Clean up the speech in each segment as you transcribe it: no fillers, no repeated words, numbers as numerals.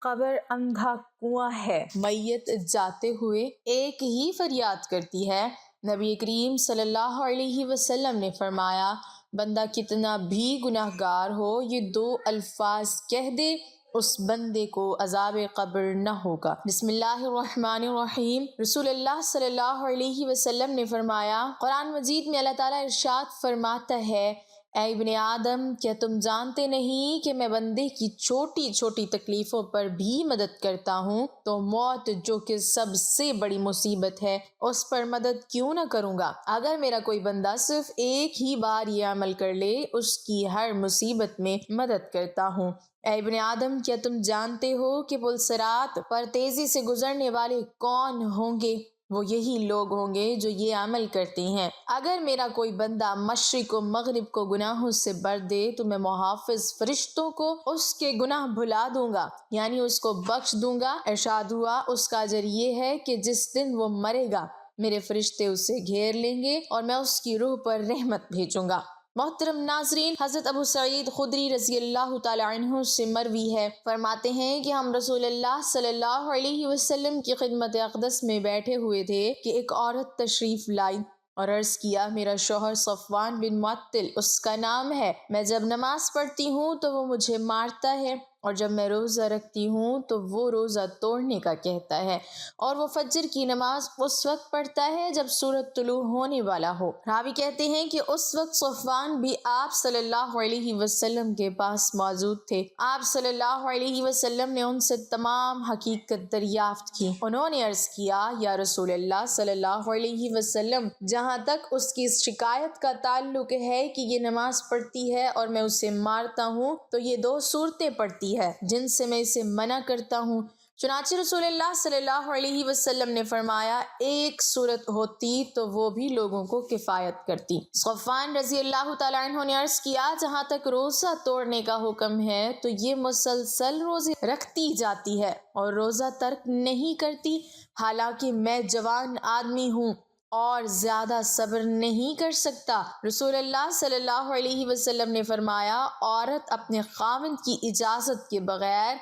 قبر اندھا کنواں ہے، میت جاتے ہوئے ایک ہی فریاد کرتی ہے۔ نبی کریم صلی اللہ علیہ وسلم نے فرمایا، بندہ کتنا بھی گناہ گار ہو، یہ دو الفاظ کہہ دے، اس بندے کو عذاب قبر نہ ہوگا۔ بسم اللہ الرحمن الرحیم۔ رسول اللہ صلی اللہ علیہ وسلم نے فرمایا، قرآن مجید میں اللہ تعالیٰ ارشاد فرماتا ہے، اے ابن آدم، کیا تم جانتے نہیں کہ میں بندے کی چھوٹی چھوٹی تکلیفوں پر بھی مدد کرتا ہوں؟ تو موت جو کہ سب سے بڑی مصیبت ہے، اس پر مدد کیوں نہ کروں گا؟ اگر میرا کوئی بندہ صرف ایک ہی بار یہ عمل کر لے، اس کی ہر مصیبت میں مدد کرتا ہوں۔ اے ابن آدم، کیا تم جانتے ہو کہ پل صراط پر تیزی سے گزرنے والے کون ہوں گے؟ وہ یہی لوگ ہوں گے جو یہ عمل کرتے ہیں۔ اگر میرا کوئی بندہ مشرق و مغرب کو گناہوں سے بھر دے تو میں محافظ فرشتوں کو اس کے گناہ بھلا دوں گا، یعنی اس کو بخش دوں گا۔ ارشاد ہوا، اس کا اجر یہ ہے کہ جس دن وہ مرے گا میرے فرشتے اسے گھیر لیں گے اور میں اس کی روح پر رحمت بھیجوں گا۔ محترم ناظرین، حضرت ابو سعید خدری رضی اللہ تعالی عنہ سے مروی ہے، فرماتے ہیں کہ ہم رسول اللہ صلی اللہ علیہ وسلم کی خدمت اقدس میں بیٹھے ہوئے تھے کہ ایک عورت تشریف لائی اور عرض کیا، میرا شوہر صفوان بن معطل اس کا نام ہے، میں جب نماز پڑھتی ہوں تو وہ مجھے مارتا ہے، اور جب میں روزہ رکھتی ہوں تو وہ روزہ توڑنے کا کہتا ہے، اور وہ فجر کی نماز اس وقت پڑھتا ہے جب سورج طلوع ہونے والا ہو۔ راوی کہتے ہیں کہ اس وقت صفوان بھی آپ صلی اللہ علیہ وسلم کے پاس موجود تھے۔ آپ صلی اللہ علیہ وسلم نے ان سے تمام حقیقت دریافت کی۔ انہوں نے عرض کیا، یا رسول اللہ صلی اللہ علیہ وسلم، جہاں تک اس کی شکایت کا تعلق ہے کہ یہ نماز پڑھتی ہے اور میں اسے مارتا ہوں، تو یہ دو صورتیں پڑھتی ہے جن سے میں اسے منع کرتا ہوں۔ چنانچہ رسول اللہ صلی اللہ علیہ وسلم نے فرمایا، ایک صورت ہوتی تو وہ بھی لوگوں کو کفایت کرتی۔ صفوان رضی اللہ تعالیٰ عنہ نے عرض کیا، جہاں تک روزہ توڑنے کا حکم ہے تو یہ مسلسل روزے رکھتی جاتی ہے اور روزہ ترک نہیں کرتی، حالانکہ میں جوان آدمی ہوں اور زیادہ صبر نہیں کر سکتا۔ رسول اللہ صلی اللہ علیہ وسلم نے فرمایا، عورت اپنے خاوند کی اجازت کے بغیر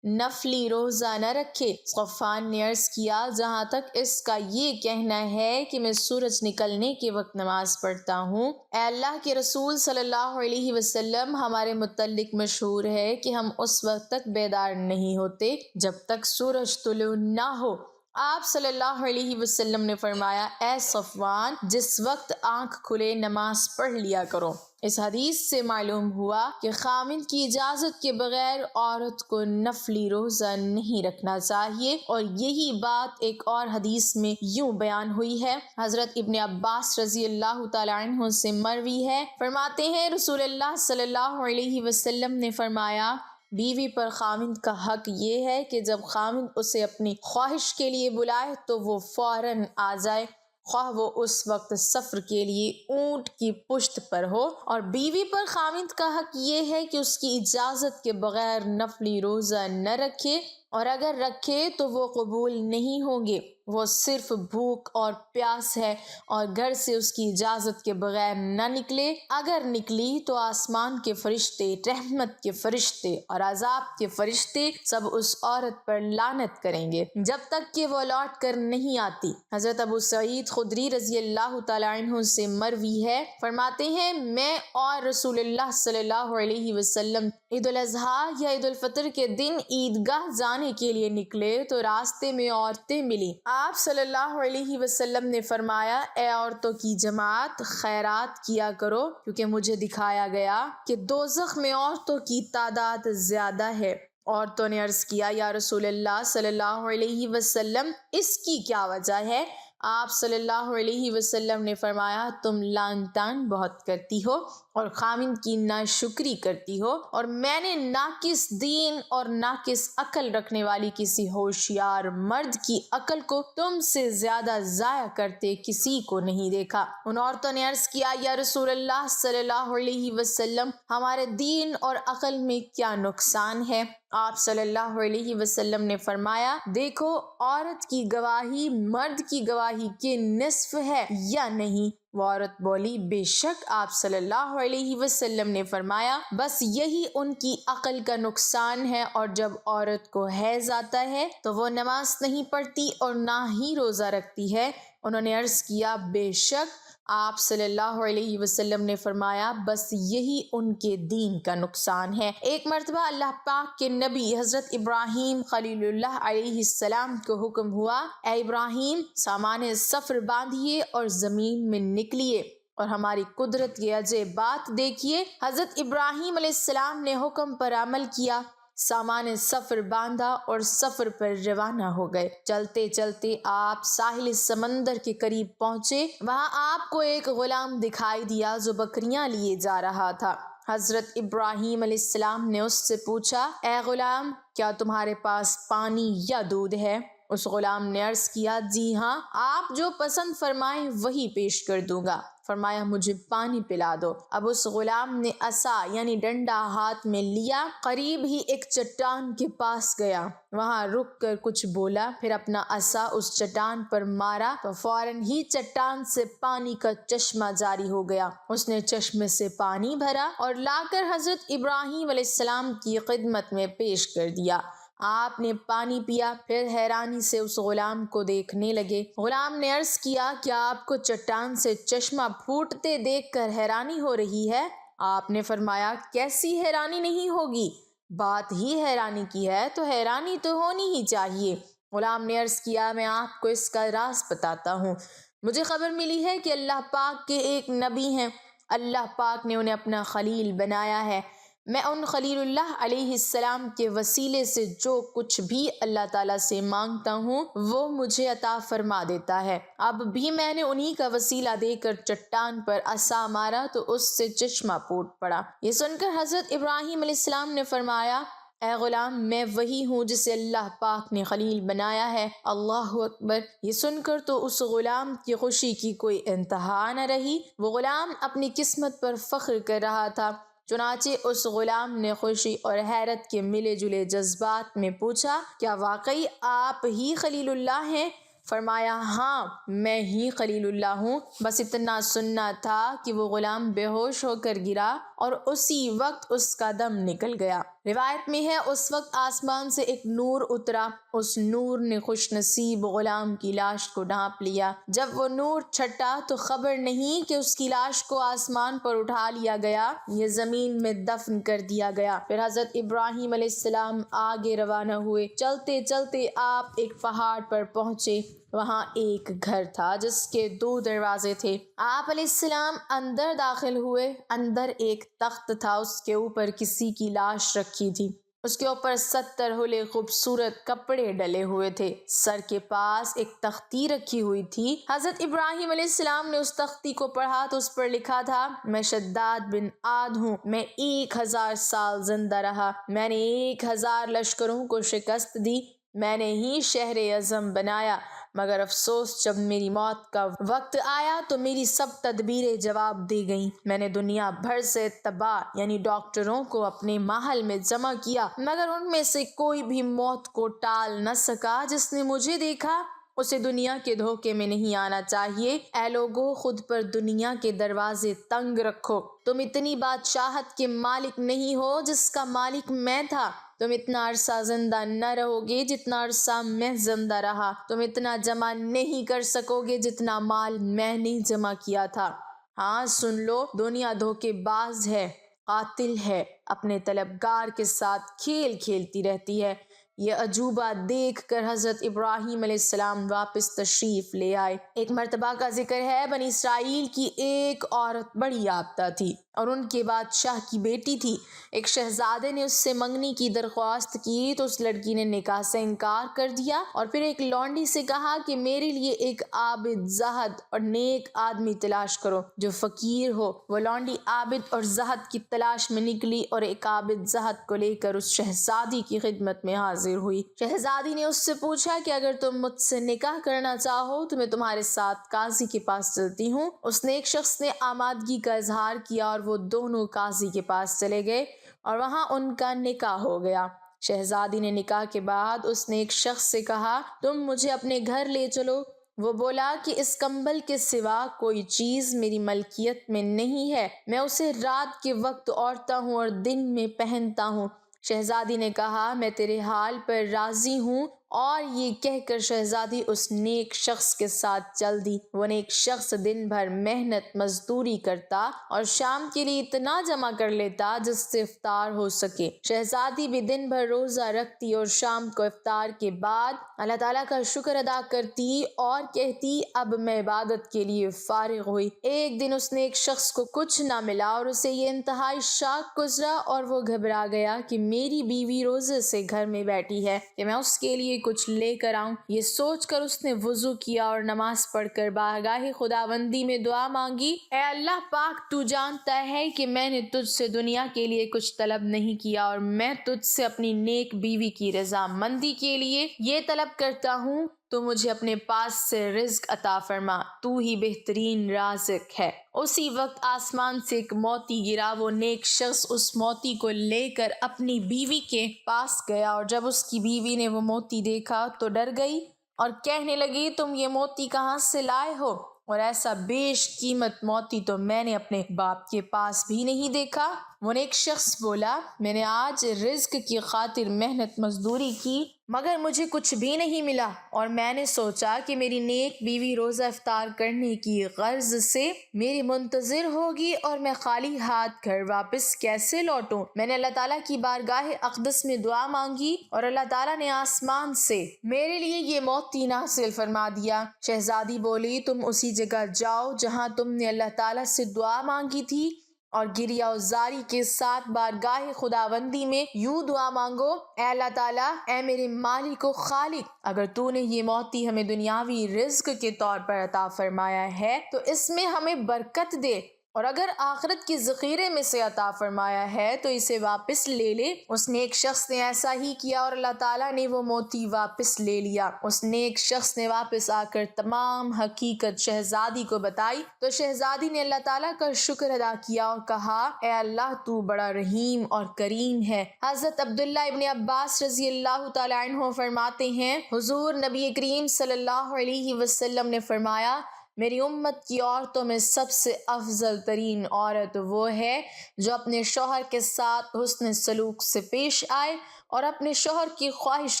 نفلی روزہ نہ رکھے۔ صفوان نے عرض کیا، جہاں تک اس کا یہ کہنا ہے کہ میں سورج نکلنے کے وقت نماز پڑھتا ہوں، اے اللہ کے رسول صلی اللہ علیہ وسلم، ہمارے متعلق مشہور ہے کہ ہم اس وقت تک بیدار نہیں ہوتے جب تک سورج طلوع نہ ہو۔ آپ صلی اللہ علیہ وسلم نے فرمایا، اے صفوان، جس وقت آنکھ کھلے نماز پڑھ لیا کرو۔ اس حدیث سے معلوم ہوا کہ خاوند کی اجازت کے بغیر عورت کو نفلی روزہ نہیں رکھنا چاہیے، اور یہی بات ایک اور حدیث میں یوں بیان ہوئی ہے۔ حضرت ابن عباس رضی اللہ تعالی عنہ سے مروی ہے، فرماتے ہیں رسول اللہ صلی اللہ علیہ وسلم نے فرمایا، بیوی پر خاوند کا حق یہ ہے کہ جب خاوند اسے اپنی خواہش کے لیے بلائے تو وہ فوراً آ جائے، خواہ وہ اس وقت سفر کے لیے اونٹ کی پشت پر ہو، اور بیوی پر خاوند کا حق یہ ہے کہ اس کی اجازت کے بغیر نفلی روزہ نہ رکھے، اور اگر رکھے تو وہ قبول نہیں ہوں گے۔ وہ صرف بھوک اور پیاس ہے، اور گھر سے اس کی اجازت کے بغیر نہ نکلے، اگر نکلی تو آسمان کے فرشتے، رحمت کے فرشتے اور عذاب کے فرشتے سب اس عورت پر لعنت کریں گے جب تک کہ وہ لوٹ کر نہیں آتی۔ حضرت ابو سعید خدری رضی اللہ تعالیٰ عنہ سے مروی ہے، فرماتے ہیں، میں اور رسول اللہ صلی اللہ علیہ وسلم عید الاضحیٰ یا عید الفطر کے دن عیدگاہ جانے کے لیے نکلے تو راستے میں عورتیں ملی۔ آپ صلی اللہ علیہ وسلم نے فرمایا، اے عورتوں کی جماعت، خیرات کیا کرو، کیونکہ مجھے دکھایا گیا کہ دوزخ میں عورتوں کی تعداد زیادہ ہے۔ عورتوں نے عرض کیا، یا رسول اللہ صلی اللہ علیہ وسلم، اس کی کیا وجہ ہے؟ آپ صلی اللہ علیہ وسلم نے فرمایا، تم لعن طعن بہت کرتی ہو اور خاوند کی ناشکری کرتی ہو، اور میں نے ناقص دین اور ناقص عقل رکھنے والی کسی ہوشیار مرد کی عقل کو تم سے زیادہ ضائع کرتے کسی کو نہیں دیکھا۔ ان عورتوں نے عرض کیا، یا رسول اللہ صلی اللہ علیہ وسلم، ہمارے دین اور عقل میں کیا نقصان ہے؟ آپ صلی اللہ علیہ وسلم نے فرمایا، دیکھو، عورت کی گواہی مرد کی گواہی گواہی کے نصف ہے یا نہیں؟ وہ عورت بولی بے شک آپ صلی اللہ علیہ وسلم نے فرمایا بس یہی ان کی عقل کا نقصان ہے، اور جب عورت کو حیض آتا ہے تو وہ نماز نہیں پڑھتی اور نہ ہی روزہ رکھتی ہے۔ انہوں نے عرض کیا بے شک آپ صلی اللہ علیہ وسلم نے فرمایا بس یہی ان کے دین کا نقصان ہے۔ ایک مرتبہ اللہ پاک کے نبی حضرت ابراہیم خلیل اللہ علیہ السلام کو حکم ہوا اے ابراہیم سامان سفر باندھیے اور زمین میں نکلیے اور ہماری قدرت کی عجیب بات دیکھیے۔ حضرت ابراہیم علیہ السلام نے حکم پر عمل کیا، سامان سفر باندھا اور سفر پر روانہ ہو گئے۔ چلتے چلتے آپ ساحل سمندر کے قریب پہنچے، وہاں آپ کو ایک غلام دکھائی دیا جو بکریاں لیے جا رہا تھا۔ حضرت ابراہیم علیہ السلام نے اس سے پوچھا اے غلام کیا تمہارے پاس پانی یا دودھ ہے؟ اس غلام نے عرض کیا جی ہاں، آپ جو پسند فرمائیں وہی پیش کر دوں گا۔ فرمایا مجھے پانی پلا دو۔ اب اس غلام نے عصا یعنی ڈنڈا ہاتھ میں لیا، قریب ہی ایک چٹان کے پاس گیا، وہاں رک کر کچھ بولا، پھر اپنا عصا اس چٹان پر مارا تو فوراً ہی چٹان سے پانی کا چشمہ جاری ہو گیا۔ اس نے چشمے سے پانی بھرا اور لا کر حضرت ابراہیم علیہ السلام کی خدمت میں پیش کر دیا۔ آپ نے پانی پیا، پھر حیرانی سے اس غلام کو دیکھنے لگے۔ غلام نے عرض کیا کیا آپ کو چٹان سے چشمہ پھوٹتے دیکھ کر حیرانی ہو رہی ہے؟ آپ نے فرمایا کیسی حیرانی نہیں ہوگی، بات ہی حیرانی کی ہے تو حیرانی تو ہونی ہی چاہیے۔ غلام نے عرض کیا میں آپ کو اس کا راز بتاتا ہوں۔ مجھے خبر ملی ہے کہ اللہ پاک کے ایک نبی ہیں، اللہ پاک نے انہیں اپنا خلیل بنایا ہے۔ میں ان خلیل اللہ علیہ السلام کے وسیلے سے جو کچھ بھی اللہ تعالیٰ سے مانگتا ہوں وہ مجھے عطا فرما دیتا ہے۔ اب بھی میں نے انہی کا وسیلہ دے کر چٹان پر عصا مارا تو اس سے چشمہ پھوٹ پڑا۔ یہ سن کر حضرت ابراہیم علیہ السلام نے فرمایا اے غلام میں وہی ہوں جسے اللہ پاک نے خلیل بنایا ہے۔ اللہ اکبر۔ یہ سن کر تو اس غلام کی خوشی کی کوئی انتہا نہ رہی۔ وہ غلام اپنی قسمت پر فخر کر رہا تھا۔ چنانچہ اس غلام نے خوشی اور حیرت کے ملے جلے جذبات میں پوچھا کیا واقعی آپ ہی خلیل اللہ ہیں؟ فرمایا ہاں میں ہی خلیل اللہ ہوں، بس اتنا سننا تھا کہ وہ غلام بے ہوش ہو کر گرا اور اسی وقت اس کا دم نکل گیا۔ روایت میں ہے اس وقت آسمان سے ایک نور اترا، اس نور نے خوش نصیب غلام کی لاش کو ڈھانپ لیا۔ جب وہ نور چھٹا تو خبر نہیں کہ اس کی لاش کو آسمان پر اٹھا لیا گیا یا زمین میں دفن کر دیا گیا۔ پھر حضرت ابراہیم علیہ السلام آگے روانہ ہوئے۔ چلتے چلتے آپ ایک پہاڑ پر پہنچے، وہاں ایک گھر تھا جس کے 2 دروازے تھے۔ آپ علیہ السلام اندر داخل ہوئے، اندر ایک تخت تھا، اس کے اوپر کسی کی لاش رکھی تھی، اس کے اوپر 70 حلے خوبصورت کپڑے ڈلے ہوئے تھے، سر کے پاس ایک تختی رکھی ہوئی تھی۔ حضرت ابراہیم علیہ السلام نے اس تختی کو پڑھا تو اس پر لکھا تھا میں شداد بن عاد ہوں، میں 1000 سال زندہ رہا، میں نے 1000 لشکروں کو شکست دی، میں نے ہی شہر اعظم بنایا، مگر افسوس جب میری موت کا وقت آیا تو میری سب تدبیریں جواب دی گئیں۔ میں نے دنیا بھر سے طباء یعنی ڈاکٹروں کو اپنے محل میں جمع کیا، مگر ان میں سے کوئی بھی موت کو ٹال نہ سکا۔ جس نے مجھے دیکھا اسے دنیا کے دھوکے میں نہیں آنا چاہیے۔ اے لوگو خود پر دنیا کے دروازے تنگ رکھو، تم اتنی بادشاہت کے مالک نہیں ہو جس کا مالک میں تھا، تم اتنا عرصہ زندہ نہ رہو گے جتنا عرصہ میں زندہ رہا، تم اتنا جمع نہیں کر سکو گے جتنا مال میں نے جمع کیا تھا۔ ہاں سن لو، دنیا دھوکے باز ہے، قاتل ہے، اپنے طلبگار کے ساتھ کھیل کھیلتی رہتی ہے۔ یہ عجوبہ دیکھ کر حضرت ابراہیم علیہ السلام واپس تشریف لے آئے۔ ایک مرتبہ کا ذکر ہے بنی اسرائیل کی ایک عورت بڑی یافتہ تھی اور ان کے بادشاہ کی بیٹی تھی۔ ایک شہزادے نے اس سے منگنی کی درخواست کی تو اس لڑکی نے نکاح سے انکار کر دیا اور پھر ایک لونڈی سے کہا کہ میرے لیے ایک عابد، زاہد اور نیک آدمی تلاش کرو جو فقیر ہو۔ وہ لونڈی عابد اور زاہد کی تلاش میں نکلی اور ایک عابد زاہد کو لے کر اس شہزادی کی خدمت میں حاضر ہوئی۔ شہزادی نے اس سے پوچھا کہ اگر تم مجھ سے نکاح کرنا چاہو تو میں تمہارے ساتھ قاضی کے پاس چلتی ہوں۔ اس نیک شخص نے آمادگی کا اظہار کیا اور وہ دونوں قاضی کے پاس چلے گئے اور وہاں ان کا نکاح ہو گیا۔ شہزادی نے نکاح کے بعد اس نیک شخص سے کہا تم مجھے اپنے گھر لے چلو۔ وہ بولا کہ اس کمبل کے سوا کوئی چیز میری ملکیت میں نہیں ہے، میں اسے رات کے وقت اوڑھتا ہوں اور دن میں پہنتا ہوں۔ شہزادی نے کہا میں تیرے حال پر راضی ہوں، اور یہ کہہ کر شہزادی اس نیک شخص کے ساتھ چل دی۔ وہ نیک شخص دن بھر محنت مزدوری کرتا اور شام کے لیے اتنا جمع کر لیتا جس سے افطار ہو سکے۔ شہزادی بھی دن بھر روزہ رکھتی اور شام کو افطار کے بعد اللہ تعالیٰ کا شکر ادا کرتی اور کہتی اب میں عبادت کے لیے فارغ ہوئی۔ ایک دن اس نیک شخص کو کچھ نہ ملا اور اسے یہ انتہائی شاق گزرا، اور وہ گھبرا گیا کہ میری بیوی روزے سے گھر میں بیٹھی ہے کہ میں اس کے لیے کچھ لے کر آؤں۔ یہ سوچ کر اس نے وضو کیا اور نماز پڑھ کر بارگاہ خداوندی میں دعا مانگی، اے اللہ پاک، تو جانتا ہے کہ میں نے تجھ سے دنیا کے لیے کچھ طلب نہیں کیا، اور میں تجھ سے اپنی نیک بیوی کی رضامندی کے لیے یہ طلب کرتا ہوں، تو مجھے اپنے پاس سے رزق عطا فرما، تو ہی بہترین رازق ہے۔ اسی وقت آسمان سے ایک موتی گرا۔ وہ نیک شخص اس موتی کو لے کر اپنی بیوی کے پاس گیا، اور جب اس کی بیوی نے وہ موتی دیکھا تو ڈر گئی اور کہنے لگی تم یہ موتی کہاں سے لائے ہو؟ اور ایسا بیش قیمت موتی تو میں نے اپنے باپ کے پاس بھی نہیں دیکھا۔ وہ نیک شخص بولا میں نے آج رزق کی خاطر محنت مزدوری کی، مگر مجھے کچھ بھی نہیں ملا، اور میں نے سوچا کہ میری نیک بیوی روزہ افطار کرنے کی غرض سے میری منتظر ہوگی، اور میں خالی ہاتھ گھر واپس کیسے لوٹوں؟ میں نے اللہ تعالیٰ کی بارگاہ اقدس میں دعا مانگی، اور اللہ تعالیٰ نے آسمان سے میرے لیے یہ موتی نازل فرما دیا۔ شہزادی بولی تم اسی جگہ جاؤ جہاں تم نے اللہ تعالیٰ سے دعا مانگی تھی، اور گریہ و زاری کے ساتھ بارگاہ خداوندی میں یوں دعا مانگو، اے اللہ تعالیٰ، اے میرے مالک و خالق، اگر تو نے یہ موتی ہمیں دنیاوی رزق کے طور پر عطا فرمایا ہے تو اس میں ہمیں برکت دے، اور اگر آخرت کے ذخیرے میں سے عطا فرمایا ہے تو اسے واپس لے لے۔ اس نیک شخص نے ایسا ہی کیا، اور اللہ تعالیٰ نے وہ موتی واپس لے لیا۔ اس نیک شخص نے واپس آ کر تمام حقیقت شہزادی کو بتائی، تو شہزادی نے اللہ تعالیٰ کا شکر ادا کیا اور کہا اے اللہ تو بڑا رحیم اور کریم ہے۔ حضرت عبداللہ ابن عباس رضی اللہ تعالیٰ عنہ فرماتے ہیں حضور نبی کریم صلی اللہ علیہ وسلم نے فرمایا میری امت کی عورتوں میں سب سے افضل ترین عورت وہ ہے جو اپنے شوہر کے ساتھ حسن سلوک سے پیش آئے اور اپنے شوہر کی خواہش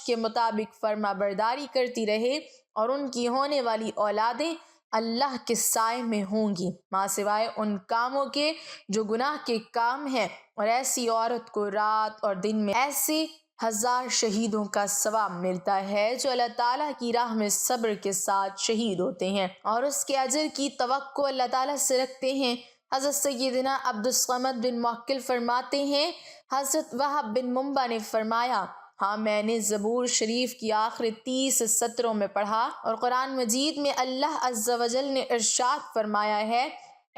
کے مطابق فرما برداری کرتی رہے، اور ان کی ہونے والی اولادیں اللہ کے سائے میں ہوں گی ماں سوائے ان کاموں کے جو گناہ کے کام ہیں، اور ایسی عورت کو رات اور دن میں ایسے 1000 شہیدوں کا ثواب ملتا ہے جو اللہ تعالیٰ کی راہ میں صبر کے ساتھ شہید ہوتے ہیں اور اس کے اجر کی توقع اللہ تعالیٰ سے رکھتے ہیں۔ حضرت سیدنا عبد الصمد بن موکل فرماتے ہیں حضرت وہب بن منبع نے فرمایا ہاں میں نے زبور شریف کی آخری 30 سطروں میں پڑھا، اور قرآن مجید میں اللہ عز و جل نے ارشاد فرمایا ہے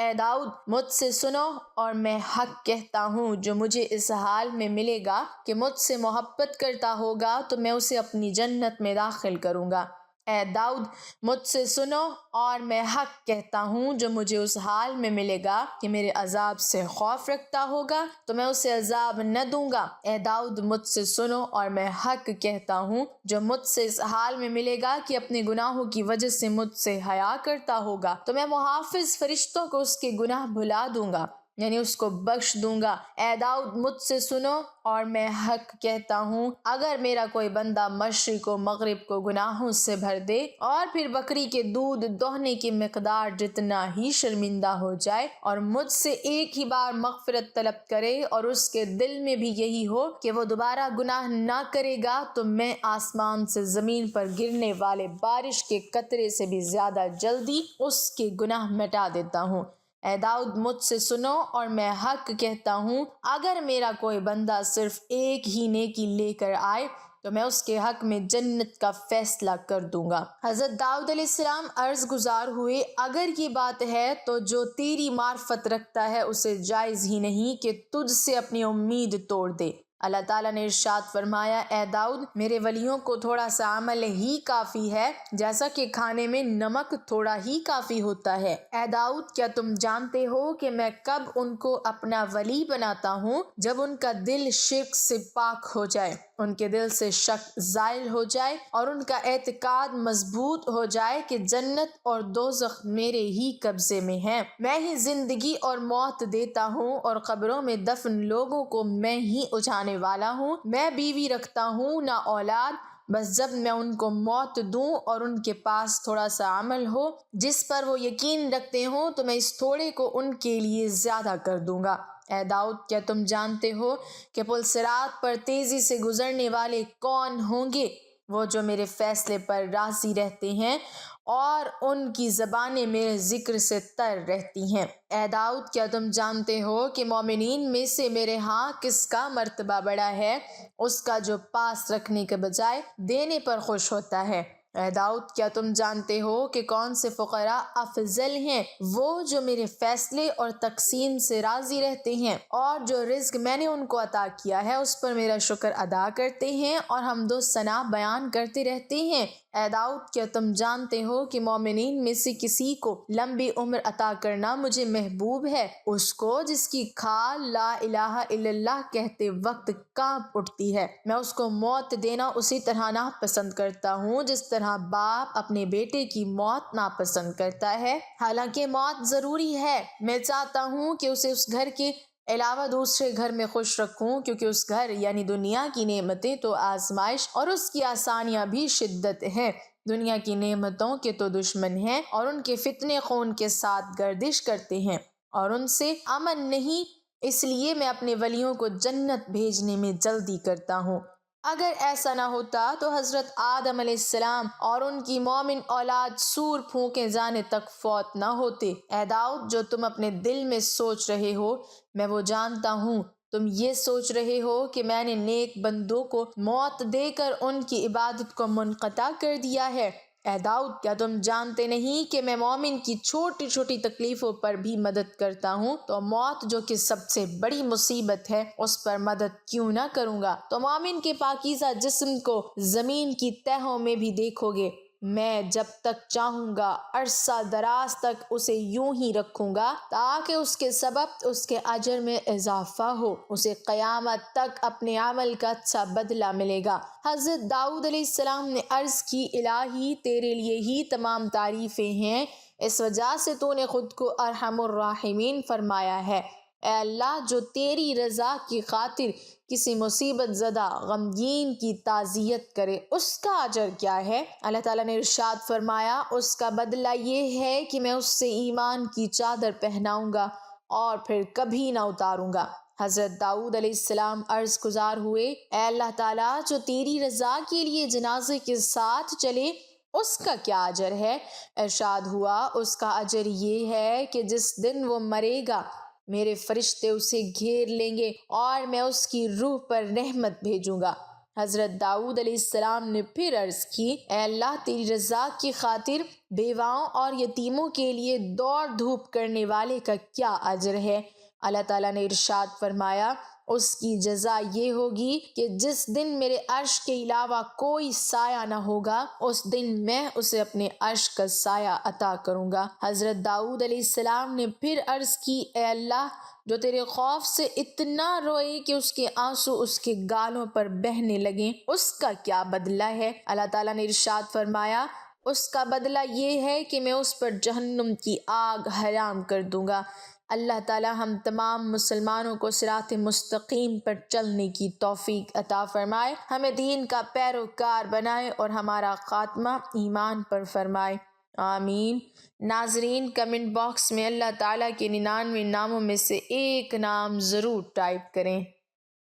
اے داؤد مجھ سے سنو اور میں حق کہتا ہوں، جو مجھے اس حال میں ملے گا کہ مجھ سے محبت کرتا ہوگا تو میں اسے اپنی جنت میں داخل کروں گا۔ اے داؤد مجھ سے سنو اور میں حق کہتا ہوں، جو مجھے اس حال میں ملے گا کہ میرے عذاب سے خوف رکھتا ہوگا تو میں اسے عذاب نہ دوں گا۔ اے داؤد مجھ سے سنو اور میں حق کہتا ہوں، جو مجھ سے اس حال میں ملے گا کہ اپنے گناہوں کی وجہ سے مجھ سے حیا کرتا ہوگا تو میں محافظ فرشتوں کو اس کے گناہ بھلا دوں گا، یعنی اس کو بخش دوں گا۔ اے داؤد مجھ سے سنو اور میں حق کہتا ہوں، اگر میرا کوئی بندہ مشرق و مغرب کو گناہوں سے بھر دے اور پھر بکری کے دودھ دوہنے کی مقدار جتنا ہی شرمندہ ہو جائے اور مجھ سے ایک ہی بار مغفرت طلب کرے اور اس کے دل میں بھی یہی ہو کہ وہ دوبارہ گناہ نہ کرے گا، تو میں آسمان سے زمین پر گرنے والے بارش کے قطرے سے بھی زیادہ جلدی اس کے گناہ مٹا دیتا ہوں۔ اے داؤد مجھ سے سنو اور میں حق کہتا ہوں، اگر میرا کوئی بندہ صرف ایک ہی نیکی لے کر آئے تو میں اس کے حق میں جنت کا فیصلہ کر دوں گا۔ حضرت داؤد علیہ السلام عرض گزار ہوئے اگر یہ بات ہے تو جو تیری معرفت رکھتا ہے اسے جائز ہی نہیں کہ تجھ سے اپنی امید توڑ دے۔ اللہ تعالیٰ نے ارشاد فرمایا، اے داؤد میرے ولیوں کو تھوڑا سا عمل ہی کافی ہے، جیسا کہ کھانے میں نمک تھوڑا ہی کافی ہوتا ہے۔ اے داؤد کیا تم جانتے ہو کہ میں کب ان کو اپنا ولی بناتا ہوں؟ جب ان کا دل شرک سے پاک ہو جائے، ان کے دل سے شک زائل ہو جائے اور ان کا اعتقاد مضبوط ہو جائے کہ جنت اور دوزخ میرے ہی قبضے میں ہیں، میں ہی زندگی اور موت دیتا ہوں اور قبروں میں دفن لوگوں کو میں ہی اٹھانے والا ہوں، میں بیوی رکھتا ہوں نہ اولاد، بس جب میں ان کو موت دوں اور ان کے پاس تھوڑا سا عمل ہو جس پر وہ یقین رکھتے ہوں تو میں اس تھوڑے کو ان کے لیے زیادہ کر دوں گا۔ اے داؤد کیا تم جانتے ہو کہ پل صراط پر تیزی سے گزرنے والے کون ہوں گے؟ وہ جو میرے فیصلے پر راضی رہتے ہیں اور ان کی زبانیں میرے ذکر سے تر رہتی ہیں۔ اے داؤد کیا تم جانتے ہو کہ مومنین میں سے میرے ہاں کس کا مرتبہ بڑا ہے؟ اس کا جو پاس رکھنے کے بجائے دینے پر خوش ہوتا ہے۔ اے داؤد کیا تم جانتے ہو کہ کون سے فقراء افضل ہیں؟ وہ جو میرے فیصلے اور تقسیم سے راضی رہتے ہیں اور جو رزق میں نے ان کو عطا کیا ہے اس پر میرا شکر ادا کرتے ہیں اور حمد و ثنا بیان کرتے رہتے ہیں۔ اے داؤد کیا تم جانتے ہو کہ مومنین میں سے کسی کو لمبی عمر عطا کرنا مجھے محبوب ہے، اس کو جس کی کھال لا الہ الا اللہ کہتے وقت کانپ اٹھتی ہے، میں اس کو موت دینا اسی طرح ناپسند کرتا ہوں جس طرح باپ اپنے بیٹے کی موت ناپسند کرتا ہے۔ حالانکہ موت ضروری ہے، میں چاہتا ہوں کہ اسے اس گھر کے علاوہ دوسرے گھر میں خوش رکھوں، کیونکہ اس گھر یعنی دنیا کی نعمتیں تو آزمائش اور اس کی آسانیاں بھی شدت ہیں، دنیا کی نعمتوں کے تو دشمن ہیں اور ان کے فتنے خون کے ساتھ گردش کرتے ہیں اور ان سے امن نہیں، اس لیے میں اپنے ولیوں کو جنت بھیجنے میں جلدی کرتا ہوں۔ اگر ایسا نہ ہوتا تو حضرت آدم علیہ السلام اور ان کی مومن اولاد سور پھونکے جانے تک فوت نہ ہوتے۔ اے داؤد جو تم اپنے دل میں سوچ رہے ہو میں وہ جانتا ہوں، تم یہ سوچ رہے ہو کہ میں نے نیک بندوں کو موت دے کر ان کی عبادت کو منقطع کر دیا ہے۔ اے داؤد کیا تم جانتے نہیں کہ میں مومن کی چھوٹی چھوٹی تکلیفوں پر بھی مدد کرتا ہوں، تو موت جو کہ سب سے بڑی مصیبت ہے اس پر مدد کیوں نہ کروں گا؟ تو مومن کے پاکیزہ جسم کو زمین کی تہوں میں بھی دیکھو گے، میں جب تک چاہوں گا عرصہ دراز تک اسے یوں ہی رکھوں گا تاکہ اس کے سبب اس کے اجر میں اضافہ ہو، اسے قیامت تک اپنے عمل کا اچھا بدلہ ملے گا۔ حضرت داؤد علیہ السلام نے عرض کی، الہی تیرے لیے ہی تمام تعریفیں ہیں، اس وجہ سے تو نے خود کو ارحم الراحمین فرمایا ہے۔ اے اللہ جو تیری رضا کی خاطر کسی مصیبت زدہ غمگین کی تعزیت کرے اس کا اجر کیا ہے؟ اللہ تعالیٰ نے ارشاد فرمایا، اس کا بدلہ یہ ہے کہ میں اس سے ایمان کی چادر پہناؤں گا اور پھر کبھی نہ اتاروں گا۔ حضرت داؤد علیہ السلام عرض گزار ہوئے، اے اللہ تعالیٰ جو تیری رضا کے لیے جنازے کے ساتھ چلے اس کا کیا اجر ہے؟ ارشاد ہوا، اس کا اجر یہ ہے کہ جس دن وہ مرے گا میرے فرشتے اسے گھیر لیں گے اور میں اس کی روح پر رحمت بھیجوں گا۔ حضرت داؤد علیہ السلام نے پھر عرض کی، اے اللہ تیری رضا کی خاطر بیواؤں اور یتیموں کے لیے دوڑ دھوپ کرنے والے کا کیا اجر ہے؟ اللہ تعالیٰ نے ارشاد فرمایا، اس کی جزا یہ ہوگی کہ جس دن میرے عرش کے علاوہ کوئی سایہ نہ ہوگا اس دن میں اسے اپنے عرش کا سایہ عطا کروں گا۔ حضرت داؤد علیہ السلام نے پھر عرض کی، اے اللہ جو تیرے خوف سے اتنا روئے کہ اس کے آنسو اس کے گالوں پر بہنے لگیں اس کا کیا بدلہ ہے؟ اللہ تعالیٰ نے ارشاد فرمایا، اس کا بدلہ یہ ہے کہ میں اس پر جہنم کی آگ حرام کر دوں گا۔ اللہ تعالیٰ ہم تمام مسلمانوں کو صراط مستقیم پر چلنے کی توفیق عطا فرمائے، ہمیں دین کا پیروکار بنائے اور ہمارا خاتمہ ایمان پر فرمائے، آمین۔ ناظرین کمنٹ باکس میں اللہ تعالیٰ کے 99 ناموں میں سے ایک نام ضرور ٹائپ کریں۔